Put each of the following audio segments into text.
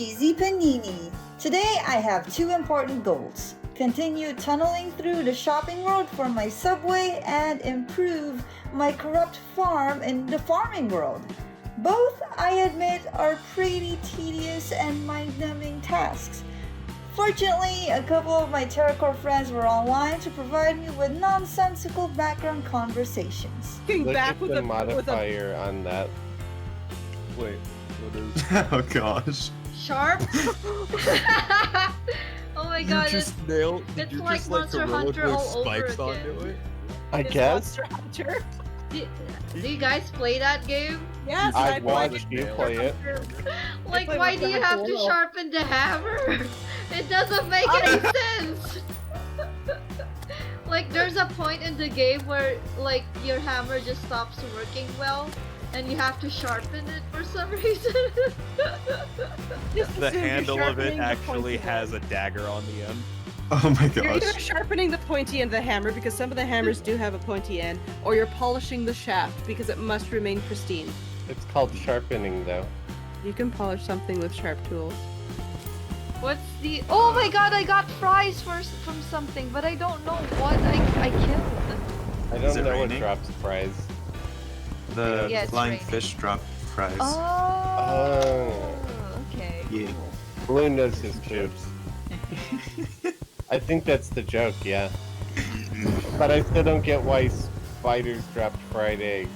CheesyPaninie. Today I have two important goals. Continue tunneling through the shopping world for my subway and improve my corrupt farm in the farming world. Both, I admit, are pretty tedious and mind-numbing tasks. Fortunately, a couple of my TerraCorps friends were online to provide me with nonsensical background conversations. Look at the modifier on that. Wait, what is? Oh gosh. Sharp? Oh my god, You just nailed. Did it's you like just Monster gorilla Hunter glue all over spikes again. onto it? I It's guess. Monster Hunter. Do you guys play that game? Yes, I played watched you play it. Like, played why with do you Monster have to Hunter. sharpen the hammer? It doesn't make any sense! Like, there's a point in the game where, like, your hammer just stops working well, and you have to sharpen it for some reason. The handle of it actually has a dagger on the end. Oh my You're either gosh. sharpening the pointy end of the hammer, because some of the hammers do have a pointy end, or you're polishing the shaft, because it must remain pristine. It's called sharpening, though. You can polish something with sharp tools. What's the... Oh my god, I got fries from something, but I don't know what I killed. I Is don't it know what raining? drops fries. The Yeah, it's flying raining. fish drop fries. Oh, okay. Yeah. Blue knows his jokes. I think that's the joke, yeah. But I still don't get why spiders dropped fried eggs.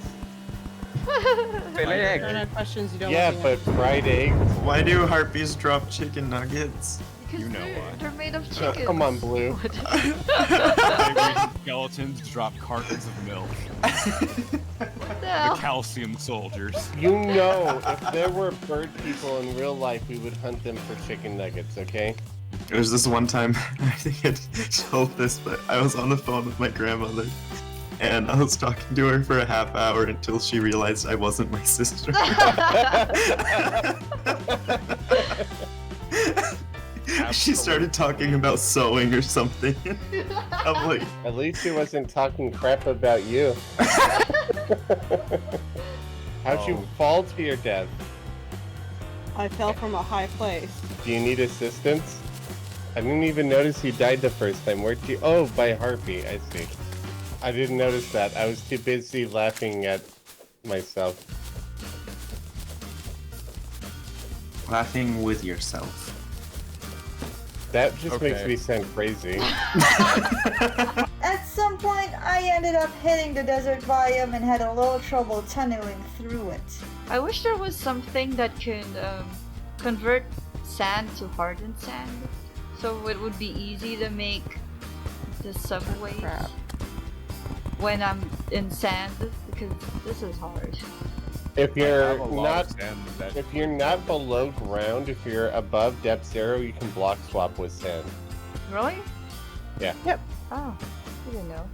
There are no questions you don't Yeah, want but fried eggs? Why do harpies drop chicken nuggets? Because You know why. they're made of chicken. Come on, Blue. Skeletons drop cartons of milk. What the The hell? calcium soldiers. You know, if there were bird people in real life, we would hunt them for chicken nuggets, okay? There was this one time, I think I told this, but I was on the phone with my grandmother, and I was talking to her for a half hour until she realized I wasn't my sister. She started talking about sewing or something. I'm like, At least she wasn't talking crap about you. How'd you fall to your death? I fell from a high place. Do you need assistance? I didn't even notice you died the first time. Where'd you? Oh, by harpy. I see. I didn't notice that. I was too busy laughing at myself. laughing with yourself. That just Okay. makes me sound crazy. At some point, I ended up hitting the desert biome and had a little trouble tunneling through it. I wish there was something that could convert sand to hardened sand, so it would be easy to make the subways Crap. when I'm in sand, because this is hard. If I you're have a lot not, of sand that- if you're not below ground, if you're above depth 0, you can block swap with sand. Really? Yeah. Yep. Oh, I didn't know.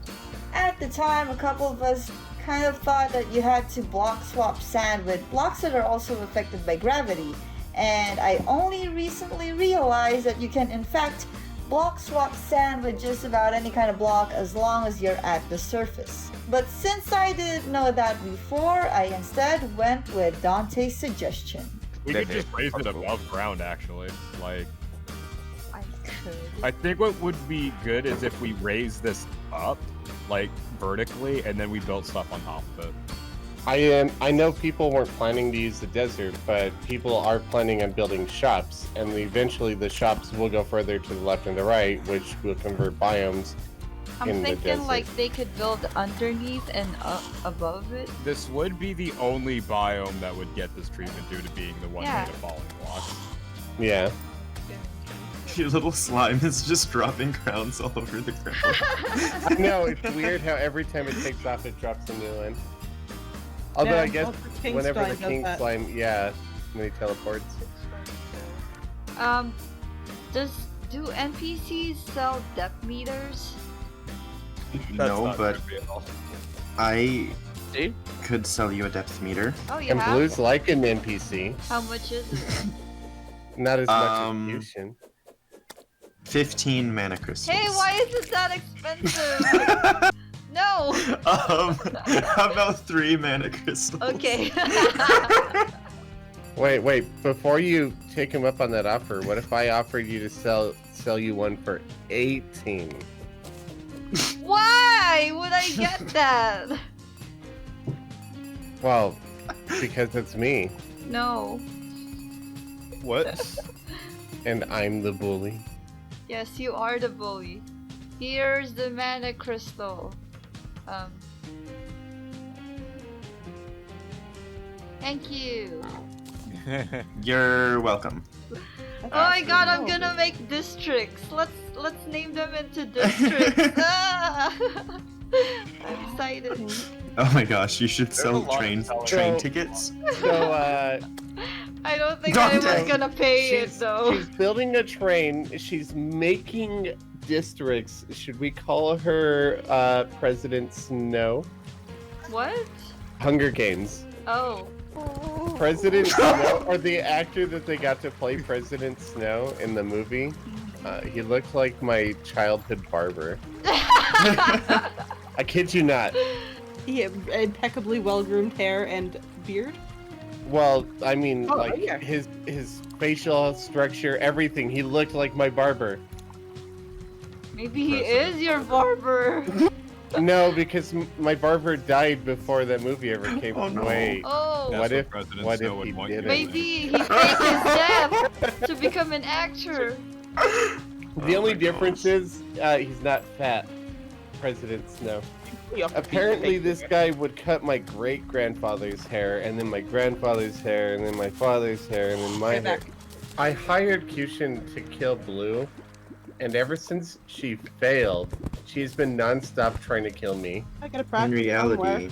At the time, a couple of us kind of thought that you had to block swap sand with blocks that are also affected by gravity, and I only recently realized that you can in fact block swap sand with just about any kind of block as long as you're at the surface. But since I didn't know that before, I instead went with Dante's suggestion. We could just raise it above ground, actually. Like, I could. I think what would be good is if we raise this up, like, vertically, and then we build stuff on top of it. I know people weren't planning to use the desert, but people are planning on building shops, and eventually the shops will go further to the left and the right, which will convert biomes I'm in the thinking desert. like they could build underneath and above it. This would be the only biome that would get this treatment due to being the one Yeah. made of falling blocks. Yeah. Your little slime is just dropping crowns all over the ground. I know, it's weird how every time it takes off, it drops a new one. Although Yeah, I guess well, the king whenever the slime does king that. slime, yeah, when he teleports. Do NPCs sell depth meters? That's No, not but trivial. I See? could sell you a depth meter. Oh, you And have? Blue's like an NPC, How much is it? not as much as Um, Fusion. 15 mana crystals. Hey, why is it that expensive? No! How about 3 mana crystals? Okay. Wait. Before you take him up on that offer, what if I offered you to sell you one for 18? Why would I get that? Well, because it's me, No. What? and I'm the bully. Yes, you are the bully. Here's the mana crystal. Thank you. You're welcome. Oh my god, I'm gonna make districts. Let's name them into districts. Ah! I'm excited. Oh my gosh, you should There's a sell lot train of train So- tickets. So, I don't think Don't anyone's do. gonna pay it though. she's building a train. She's making districts. Should we call her President Snow? What? Hunger Games. Oh. President Snow, or the actor that they got to play President Snow in the movie, he looked like my childhood barber. I kid you not. He had impeccably well-groomed hair and beard. Well, I mean, Oh, like yeah. his facial structure, everything. He looked like my barber. Maybe he is your barber. No, because my barber died before that movie ever came. Oh, no. Wait, Oh. That's what if President what Snow if would he want you didn't? to Maybe he faked his death to become an actor. The Oh only my difference gosh. is he's not fat. President Snow. Apparently, this guy would cut my great grandfather's hair, and then my grandfather's hair, and then my father's hair, and then my Get hair. back. I hired Cushion to kill Blue, and ever since she failed, she's been nonstop trying to kill me. I gotta In practice reality, somewhere.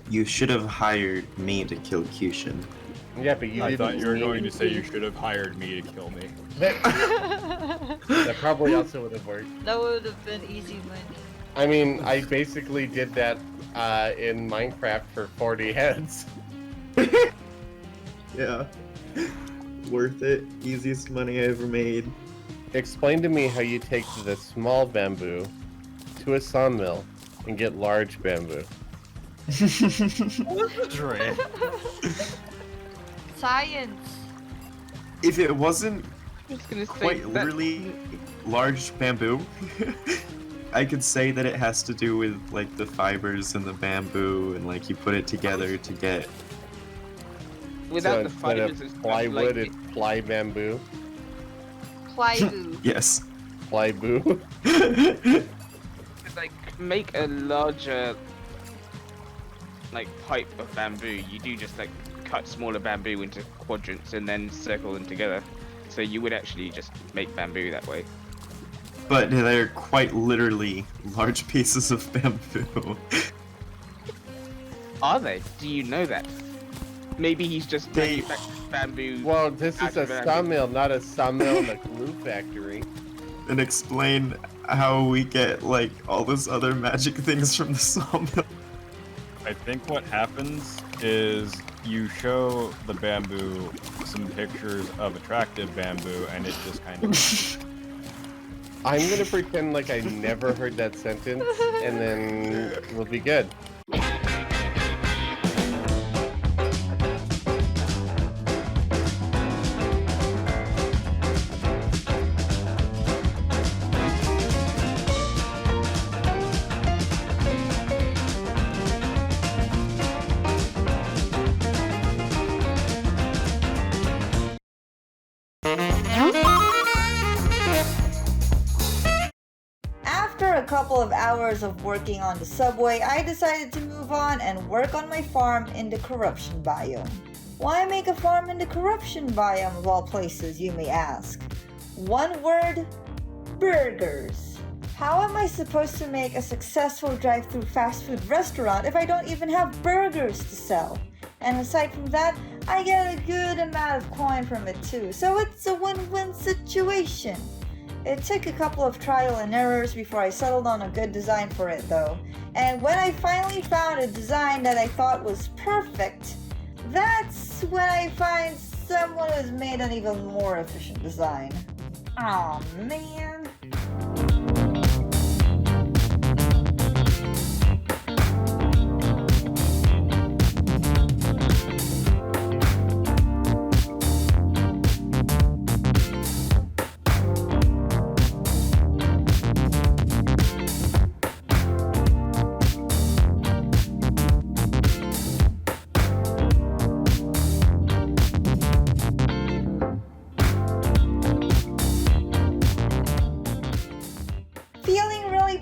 you should have hired me to kill Cushion. Yeah, but you I didn't. thought you were going to need say you should have hired me to kill me. That probably also would have worked. That would have been easy money. I mean, I basically did that in Minecraft for 40 heads. Yeah. Worth it. Easiest money I ever made. Explain to me how you take the small bamboo to a sawmill and get large bamboo. Dre. Science. If it wasn't I was gonna say quite that- literally large bamboo, I could say that it has to do with like the fibers and the bamboo and like you put it together to get without So the instead of fibers, it's plywood, like, it's ply bamboo. Plyboo. yes. Plyboo. to, like make a larger like pipe of bamboo. You do just like cut smaller bamboo into quadrants and then circle them together. So you would actually just make bamboo that way. But they're quite literally large pieces of bamboo. Are they? Do you know that? Maybe he's just They- manufactured bamboo. Well, this is a Actually, bamboo. sawmill, not a sawmill in a glue factory. And explain how we get like all those other magic things from the sawmill. I think what happens is you show the bamboo some pictures of attractive bamboo, and it just kind of. I'm gonna pretend like I never heard that sentence, and then we'll be good. After a couple of hours of working on the subway, I decided to move on and work on my farm in the corruption biome. Why make a farm in the corruption biome of all places, you may ask? One word: burgers. How am I supposed to make a successful drive-through fast food restaurant if I don't even have burgers to sell? And aside from that, I get a good amount of coin from it too, so it's a win-win situation. It took a couple of trial and errors before I settled on a good design for it though. And when I finally found a design that I thought was perfect, that's when I find someone who's made an even more efficient design. Aw, man.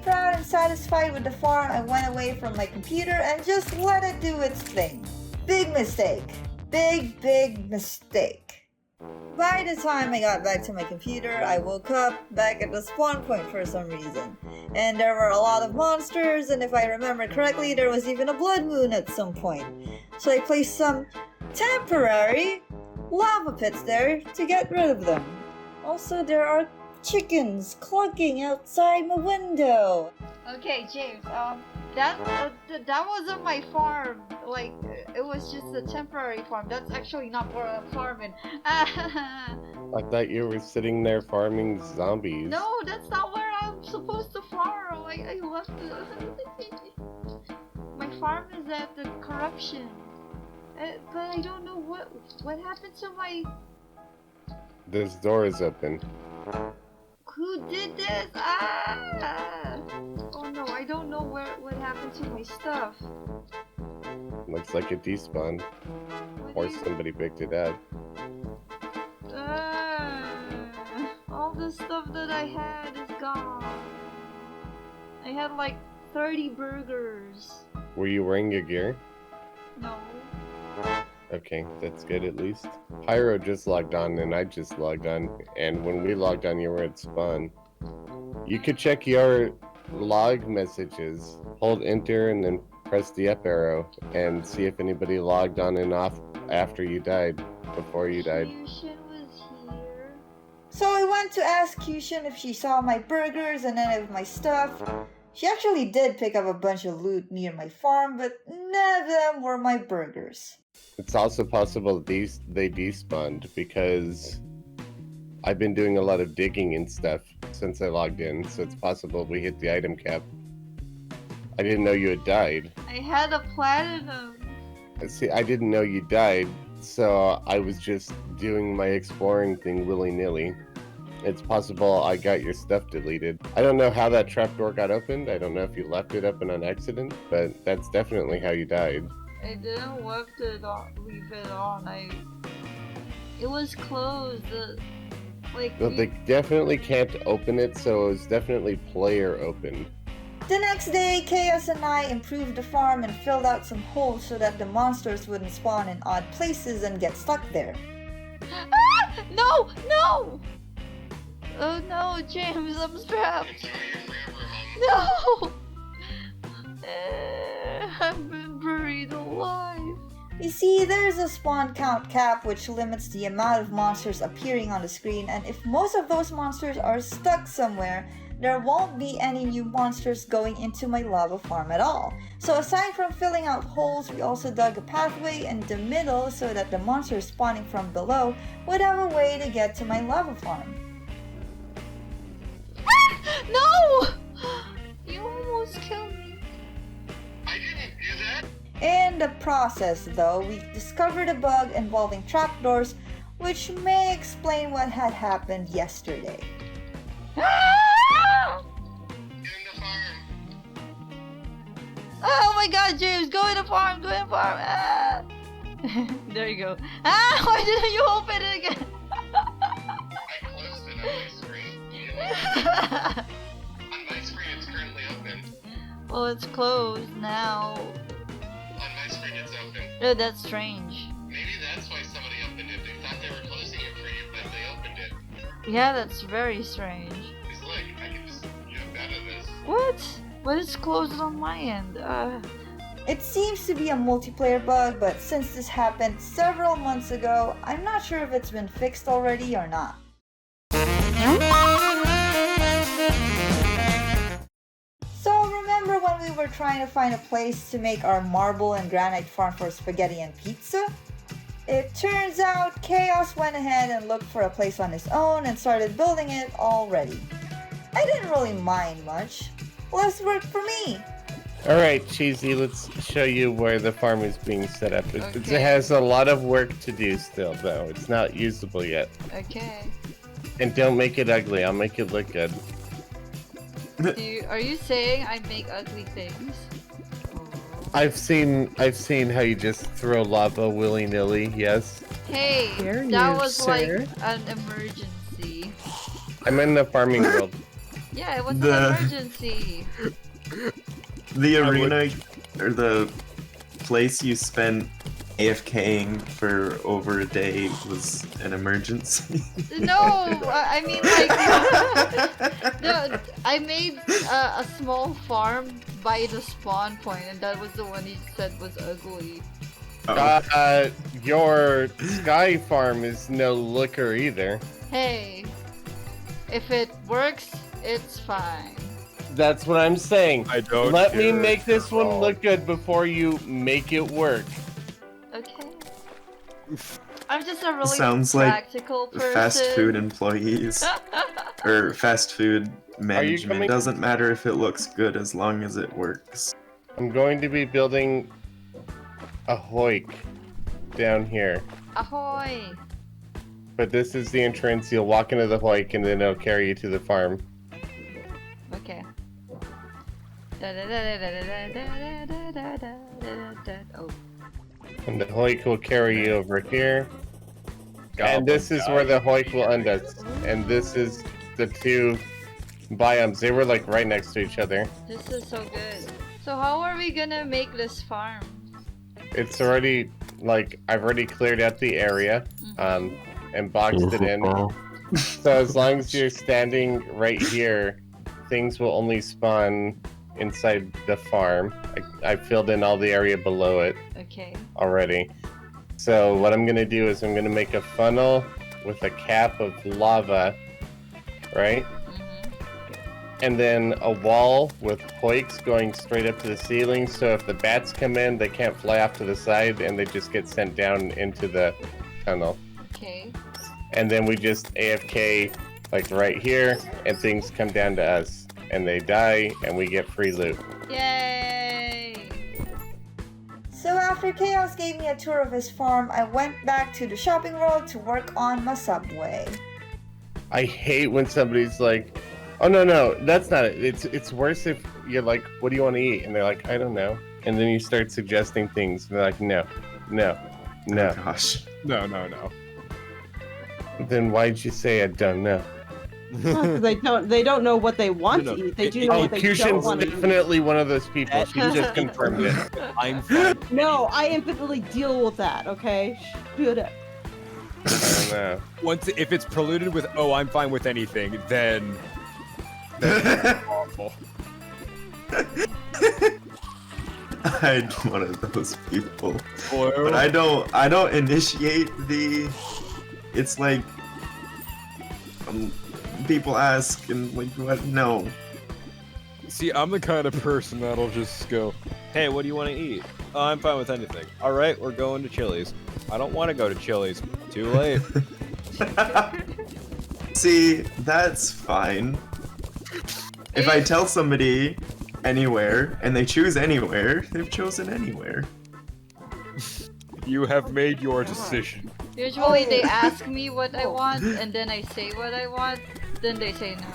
proud and satisfied with the farm, I went away from my computer and just let it do its thing. Big mistake. Big mistake. By the time I got back to my computer, I woke up back at the spawn point for some reason. And there were a lot of monsters, and if I remember correctly, there was even a blood moon at some point. So I placed some temporary lava pits there to get rid of them. Also, there are chickens clucking outside my window. Okay, James, that wasn't my farm. Like, it was just a temporary farm. That's actually not where I'm farming. I thought you were sitting there farming zombies. No, that's not where I'm supposed to farm. I left it. My farm is at the corruption. But I don't know what happened to my... This door is open. Who did this? Oh no, I don't know what happened to my stuff. Looks like it despawned. Or somebody picked it up. All the stuff that I had is gone. I had like 30 burgers. Were you wearing your gear? No. Okay, that's good at least. Pyro just logged on and I just logged on, and when we logged on you were at spawn. You could check your log messages, hold enter and then press the up arrow and see if anybody logged on and off after you died, before you died. Fusion was here. So I went to ask Kyushin if she saw my burgers and any of my stuff. She actually did pick up a bunch of loot near my farm, but none of them were my burgers. It's also possible they despawned because I've been doing a lot of digging and stuff since I logged in, so it's possible we hit the item cap. I didn't know you had died. I had a platinum. See, I didn't know you died, so I was just doing my exploring thing willy-nilly. It's possible I got your stuff deleted. I don't know how that trapdoor got opened. I don't know if you left it open on accident, but that's definitely how you died. I didn't leave it on. It was closed. Well, they definitely can't open it, so it was definitely player open. The next day, Khaios and I improved the farm and filled out some holes so that the monsters wouldn't spawn in odd places and get stuck there. Ah! No! Oh no, James, I'm trapped. No! I've been buried alive. You see, there's a spawn count cap which limits the amount of monsters appearing on the screen, and if most of those monsters are stuck somewhere, there won't be any new monsters going into my lava farm at all. So aside from filling out holes, we also dug a pathway in the middle so that the monsters spawning from below would have a way to get to my lava farm. Ah! No! You almost killed me. I didn't do that. In the process, though, we discovered a bug involving trapdoors, which may explain what had happened yesterday. Ah! Get in the farm. Oh my god, James, go in the farm, Ah! There you go. Ah, why didn't you open it again? I closed it on my screen. On my screen, it's currently open. Well, it's closed now. On my screen, it's open. Oh, that's strange. Maybe that's why somebody opened it. They thought they were closing it for you, but they opened it. Yeah, that's very strange. Because look, I can just jump out of this. What? But it's closed on my end. It seems to be a multiplayer bug, but since this happened several months ago, I'm not sure if it's been fixed already or not. So remember when we were trying to find a place to make our marble and granite farm for spaghetti and pizza? It turns out Khaios went ahead and looked for a place on his own and started building it already. I didn't really mind much. Less work for me. Alright, Cheesy, let's show you where the farm is being set up. It Okay. has a lot of work to do still, though. It's not usable yet. Okay. And don't make it ugly, I'll make it look good. Are you saying I make ugly things? I've seen how you just throw lava willy-nilly, yes. Hey, Dare that you, was sir? like an emergency. I'm in the farming world. Yeah, it was an The- emergency. The arena or the place you spent AFKing for over a day was an emergency. No, I mean like no, I made a small farm by the spawn point, and that was the one he said was ugly. Oh. Your sky farm is no looker either. Hey, if it works, it's fine. That's what I'm saying. I don't. Let me care make this at one all. look good before you make it work. Okay. I'm just a really Sounds like practical person. Fast food employees or fast food management. coming- Doesn't matter if it looks good as long as it works. I'm going to be building a hoik down here. Ahoy! But this is the entrance. You'll walk into the hoik and then it'll carry you to the farm. Okay. Oh. And the hoik will carry you over here. Goblin And this is guy. where the hoik will end us. And this is the two biomes. They were like right next to each other. This is so good. So how are we gonna make this farm? It's already like I've already cleared out the area, and boxed it in. So as long as you're standing right here, things will only spawn inside the farm. I filled in all the area below it Okay. already. So what I'm gonna do is I'm gonna make a funnel with a cap of lava, right? And then a wall with hoiks going straight up to the ceiling, so if the bats come in, they can't fly off to the side and they just get sent down into the tunnel. Okay. And then we just AFK like right here, and things come down to us. And they die, and we get free loot. Yay! So after Khaios gave me a tour of his farm, I went back to the shopping world to work on my subway. I hate when somebody's like, oh no, that's not it. It's worse if you're like, what do you want to eat? And they're like, I don't know. And then you start suggesting things, and they're like, no. Oh, gosh. No. Then why'd you say I don't know? They don't know what they want No, to eat. They do know Oh, what they don't Cushin's want to eat. definitely one of those people. She just confirmed it. I'm fine. No, I infinitely deal with that. Okay, shut up. I don't know. Once if it's preluded with "Oh, I'm fine with anything," then that's awful. I'm one of those people. Boy, But I don't initiate the. It's like people ask and like what? No. See, I'm the kind of person that'll just go, "Hey, what do you want to eat?" "Oh, I'm fine with anything." "All right, we're going to Chili's." "I don't want to go to Chili's." "Too late." See, that's fine. If I tell somebody anywhere and they choose anywhere, they've chosen anywhere. You have made your decision. Usually they ask me what I want, and then I say what I want, then they say no.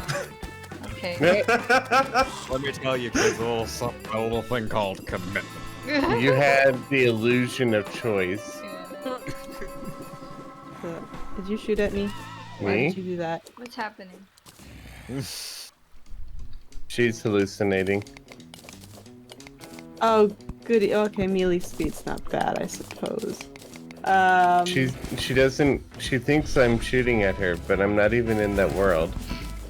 Okay. Let me tell you, kids, a little thing called commitment. You had the illusion of choice. Did you shoot at me? Why Me? did you do that? What's happening? She's hallucinating. Oh, goody. Okay, melee speed's not bad, I suppose. She thinks I'm shooting at her, but I'm not even in that world.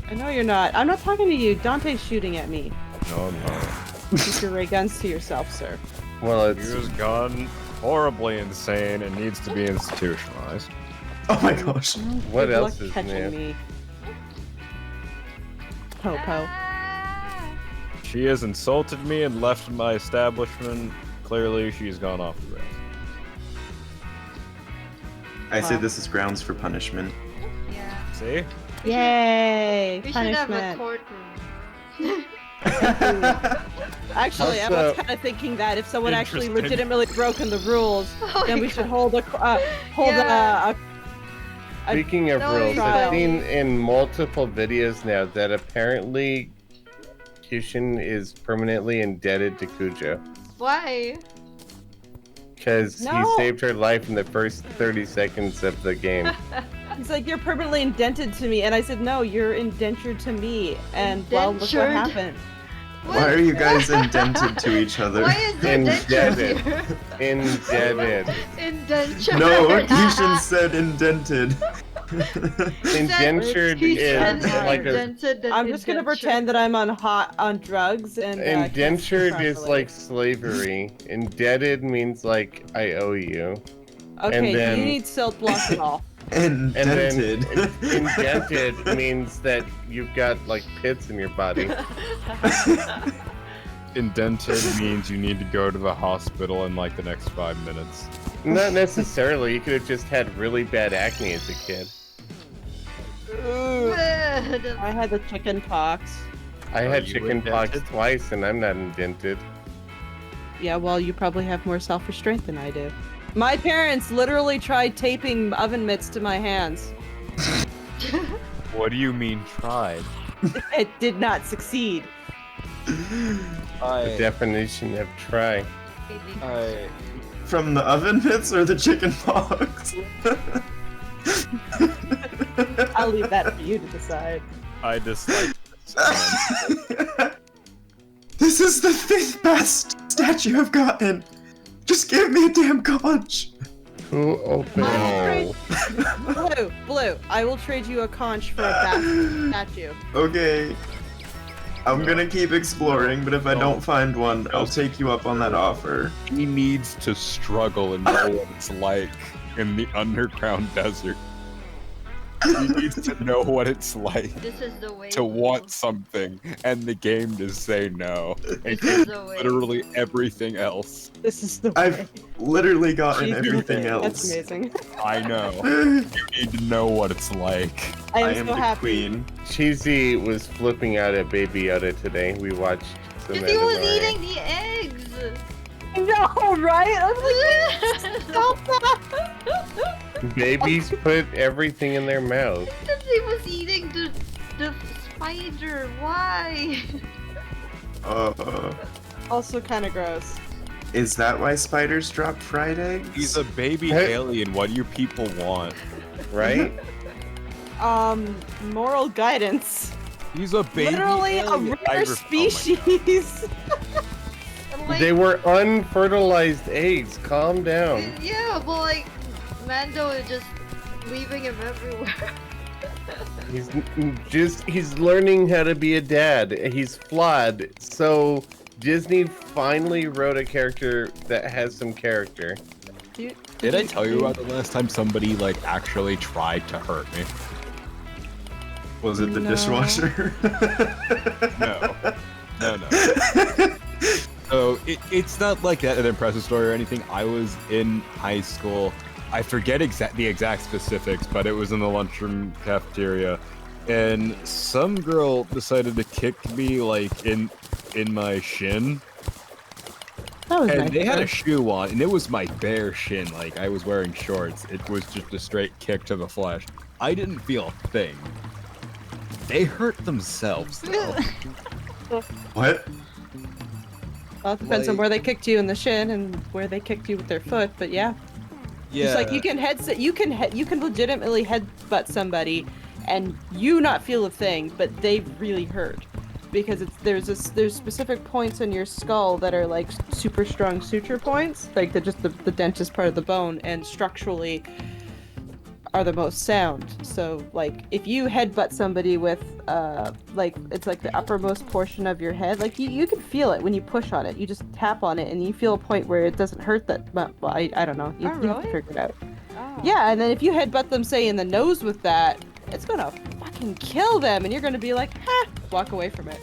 I know you're not. I'm not talking to you. Dante's shooting at me. No, no. Keep your ray guns to yourself, sir. Well, He it's was gone horribly insane and needs to be institutionalized. Oh my gosh. What Good else luck is catching new? me. Popo. She has insulted me and left my establishment. Clearly, she's gone off the rails. I say this is grounds for punishment. Yeah. See? Yay! We should have a Punishment. courtroom. Actually, I Also- was kind of thinking that if someone actually Interesting. legitimately broken the rules, Oh then my we should God. hold a Yeah. Speaking of No, rules, trial. I've seen in multiple videos now that apparently Cushin is permanently indebted to Cujo. Why? Because he No. saved her life in the first 30 seconds of the game. He's like, you're permanently indented to me, and I said, no, you're indentured to me. And well, look what Indentured? happened. Why are you guys indented to each other? Why is there Indebted. dentures here? Indebted. Indentured. No, Keishan said indented. Indentured He is said like a indented and I'm just gonna indentured. pretend that I'm on drugs and can't speak indentured is properly. like slavery. Indebted means like I owe you. Okay, then- you need silt block it all. Indented. Indented means that you've got like pits in your body. Indented means you need to go to the hospital in like the next 5 minutes. Not necessarily. You could have just had really bad acne as a kid. I had the chicken pox. I Are had you chicken pox indented? twice and I'm not indented. Yeah, well, you probably have more self-restraint than I do. My parents literally tried taping oven mitts to my hands. What do you mean tried? It did not succeed. The definition of try. From the oven mitts or the chicken pox? I'll leave that for you to decide. I dislike This is the 5th best statue I've gotten. Just give me a damn conch. Who opened? Blue, I will trade you a conch for a bat statue. Okay. I'm gonna keep exploring, but if I don't find one, I'll take you up on that offer. He needs to struggle and know what it's like in the underground desert. He needs to know what it's like This is the way. to want something and the game to say no. And This is the way. literally everything else. This is the I've way. literally gotten Jesus, everything That's else. amazing. I know. You need to know what it's like. I I am am so the happy. queen. Cheesy was flipping out at Baby Yoda today. We watched some Because he was Mandalorian. eating the eggs. No, right? I was like, stop that! Babies put everything in their mouth. Because he was eating the spider. Why? Also kind of gross. Is that why spiders drop fried eggs? He's a baby Hey. alien. What do you people want? Right? Moral guidance. He's a baby Literally alien. a rare species. I'm like, They were unfertilized eggs. Calm down. yeah, but like, Mando is just leaving him everywhere. He's learning how to be a dad. He's flawed. So Disney finally wrote a character that has some character. Did I tell you about the last time somebody like actually tried to hurt me? Was it the No. dishwasher? No. So it's not like that an impressive story or anything. I was in high school. I forget the exact specifics, but it was in the lunchroom cafeteria, and some girl decided to kick me like in my shin. That was And nice they of had her. a shoe on, and it was my bare shin. Like I was wearing shorts. It was just a straight kick to the flesh. I didn't feel a thing. They hurt themselves though. What? Well, it depends on where they kicked you in the shin and where they kicked you with their foot, but yeah. Yeah. It's like you can legitimately headbutt somebody and you not feel a thing, but they really hurt. Because there's specific points in your skull that are like super strong suture points, like the dentist part of the bone, and structurally are the most sound. So like if you headbutt somebody with like it's like the uppermost portion of your head, like you can feel it when you push on it. You just tap on it and you feel a point where it doesn't hurt that much. Well, I don't know. You have to really? figure it out. Oh. Yeah, and then if you headbutt them, say in the nose with that, it's gonna fucking kill them, and you're gonna be like, ha, walk away from it.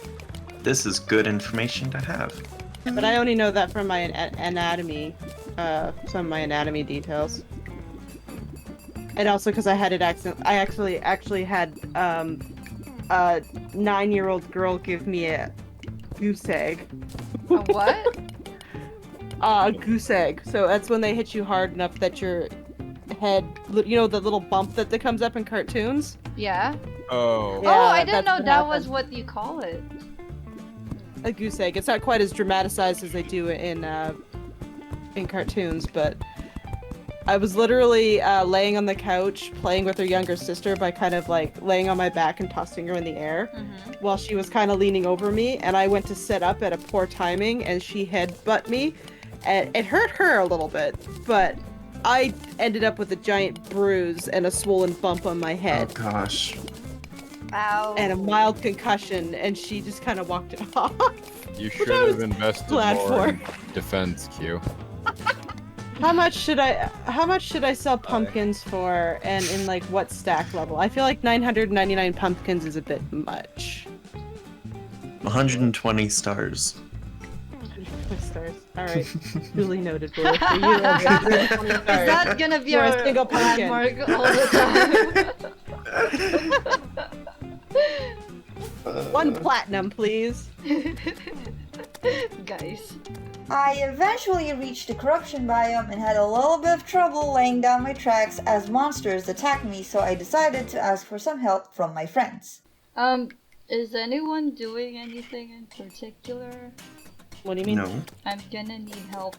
This is good information to have. But I only know that from my anatomy, some of my anatomy details. And also because I had it I actually had a 9-year-old girl give me a goose egg. A what? A goose egg. So that's when they hit you hard enough that your head, you know, the little bump that comes up in cartoons. Yeah. Oh. Yeah, Oh, I didn't that's know what that was happened. what you call it. A goose egg. It's not quite as dramatized as they do in cartoons, but I was literally laying on the couch playing with her younger sister by kind of like laying on my back and tossing her in the air while she was kind of leaning over me, and I went to sit up at a poor timing and she headbutt me, and it hurt her a little bit, but I ended up with a giant bruise and a swollen bump on my head. Oh gosh. Ow. And a mild concussion, and she just kind of walked it off. You Which should I was have invested glad more for. in defense, Q. How much should I sell pumpkins for, and in like what stack level? I feel like 999 pumpkins is a bit much. 120 stars. Stars. Alright. Duly noted, Blue. For you, 120 Is stars. that gonna be For a our single pumpkin. landmark all the time? 1 platinum, please. Guys. I eventually reached the corruption biome and had a little bit of trouble laying down my tracks as monsters attacked me, so I decided to ask for some help from my friends. Is anyone doing anything in particular? What do you mean? No. I'm gonna need help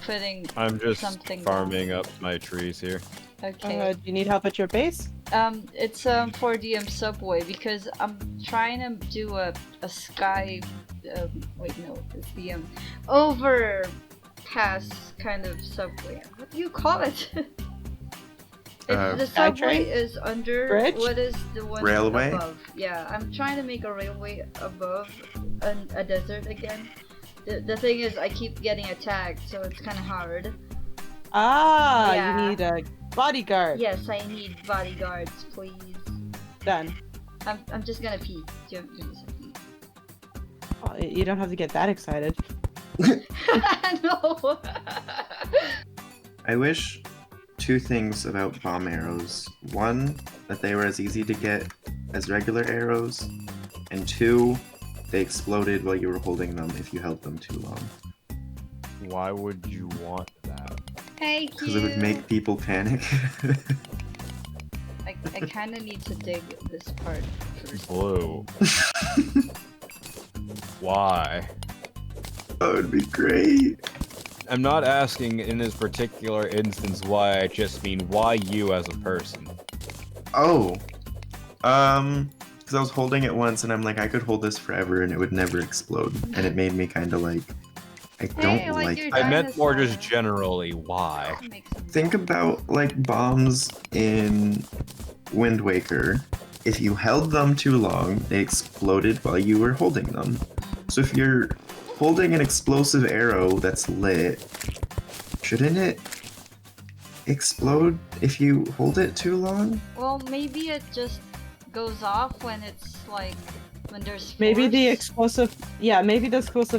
putting I'm just something farming up my trees here. Okay. Do you need help at your base? It's for the subway because I'm trying to do a sky. Wait, no, it's the overpass kind of subway. What do you call it? If the subway train? is under, Bridge? what is the one Railway? above? Yeah, I'm trying to make a railway above a desert again. The thing is, I keep getting attacked, so it's kind of hard. Ah, Yeah. you need a bodyguard. Yes, I need bodyguards, please. Done. I'm just gonna pee. Give me some pee. Oh, you don't have to get that excited. No. I wish 2 things about bomb arrows. 1, that they were as easy to get as regular arrows, and 2, they exploded while you were holding them if you held them too long. Why would you want that? Thank you. Because it would make people panic. I kind of need to dig this part first. Blue. Why? That would be great. I'm not asking in this particular instance why, I just mean why you as a person. Oh. Because I was holding it once and I'm like, I could hold this forever and it would never explode. And it made me kind of like, I don't Hey, like like your I that. meant more just dinosaur. generally why. Makes sense. Think about like bombs in Wind Waker. If you held them too long, they exploded while you were holding them. So if you're holding an explosive arrow that's lit, shouldn't it explode if you hold it too long? Well, maybe it just goes off when it's like when there's force. Maybe the explosive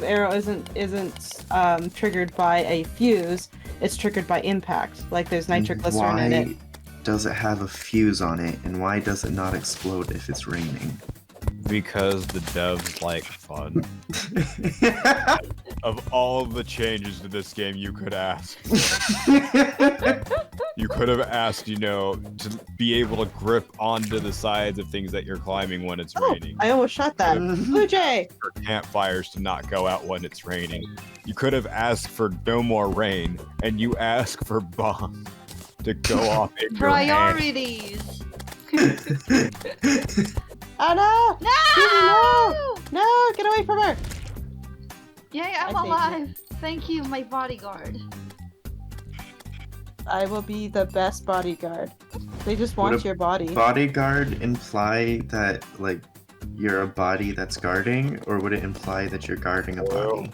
arrow isn't triggered by a fuse. It's triggered by impact. Like there's nitroglycerin in it. Why does it have a fuse on it, and why does it not explode if it's raining? Because the devs like fun. Of all the changes to this game you could ask. You could have asked, to be able to grip onto the sides of things that you're climbing when it's raining. I almost shot that. Blue Jay! For campfires to not go out when it's raining. You could have asked for no more rain, and you ask for bombs to go off in your hand. priorities. Oh no! No! No! Get away from her! Yay, I'm I saved alive. Thank you, my bodyguard. I will be the best bodyguard. They just Would want a your body. Bodyguard imply that, like, you're a body that's guarding, or would it imply that you're guarding a body?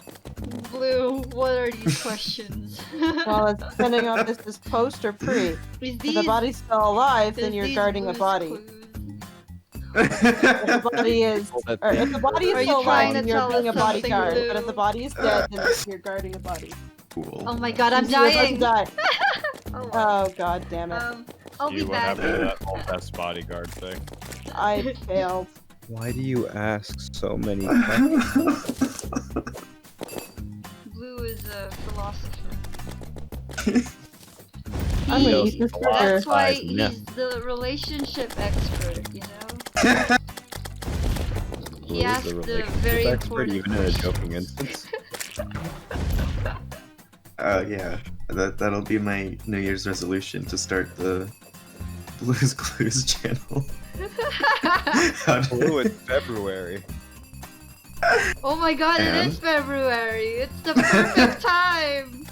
Blue, what are these questions? Well, it's depending on if this is post or pre. Is If the these- body's still alive, then is you're these guarding a Blue's body. clues? If the body is, or if the body Are is you still trying alive, to then you're tell being a us something, bodyguard. But if Blue? the body is dead, then you're guarding a body. Cool. Oh my god, I'm You're about to dying! die. Oh, Oh god damn it! I'll be See what back. happened to that whole best bodyguard thing. I failed. Why do you ask so many Blue is a philosopher. I'm gonna eat this Philosopher. burger. That's why Yeah. he's the relationship expert, you know? He asked the very important even in a question. joking instance. Yeah. That'll be my New Year's resolution to start the Blues Clues channel. How to- Blue in February. Oh my god, it And? is February! It's the perfect time!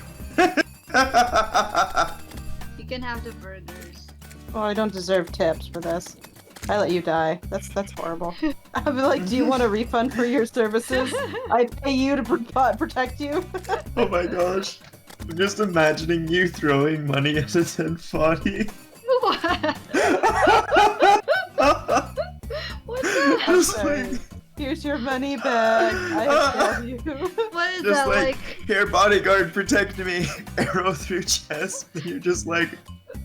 You can have the burgers. Oh, I don't deserve tips for this. I let you die. That's horrible. I'd be like, do you want a refund for your services? I pay you to protect you. Oh my gosh. I'm just imagining you throwing money at a dead body. What? What the Just Sorry. like, Here's your money back. I love you. What is just that like, here, bodyguard, protect me. Arrow through chest. And you're just like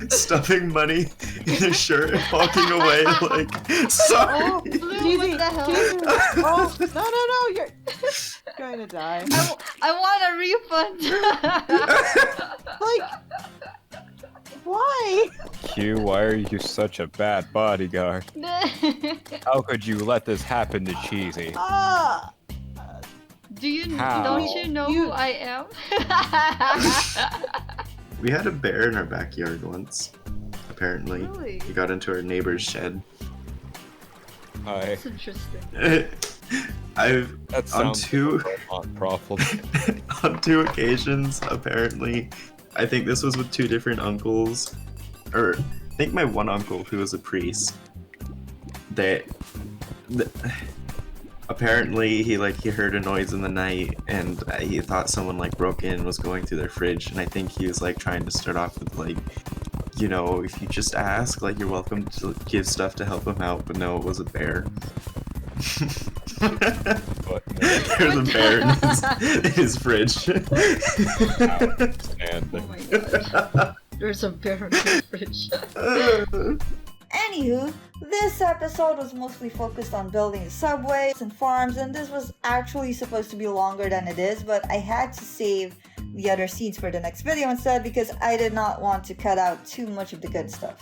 stuffing money in a shirt and walking away like, sorry. Oh, Blue, Cheesy, what the hell? Cheesy. Oh, no, you're going to die. I want a refund! Like, why? Q, why are you such a bad bodyguard? How could you let this happen to Cheesy? Ah! How? Don't you know who I am? We had a bear in our backyard once, apparently. Really? He got into our neighbor's shed. Hi. That's interesting. I've That on sounds two like a problem. on 2 occasions, apparently. I think this was with 2 different uncles, or I think my one uncle who was a priest. Apparently he heard a noise in the night and he thought someone broke in and was going through their fridge, and I think he was trying to start off with if you just ask, you're welcome to give stuff to help him out, but no, it was a bear. But There's a bear in his fridge. Oh outstanding. my god. There's a bear in the fridge. Anywho, this episode was mostly focused on building subways and farms, and this was actually supposed to be longer than it is, but I had to save the other scenes for the next video instead because I did not want to cut out too much of the good stuff.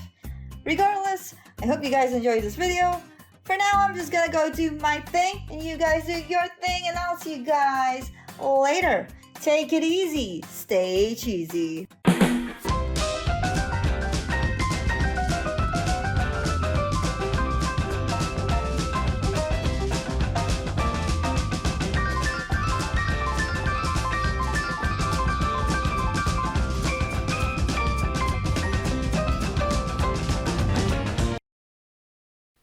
Regardless, I hope you guys enjoyed this video. For now, I'm just gonna go do my thing, and you guys do your thing, and I'll see you guys later. Take it easy. Stay cheesy.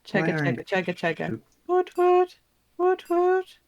Chugga. Woot woot. Woot woot.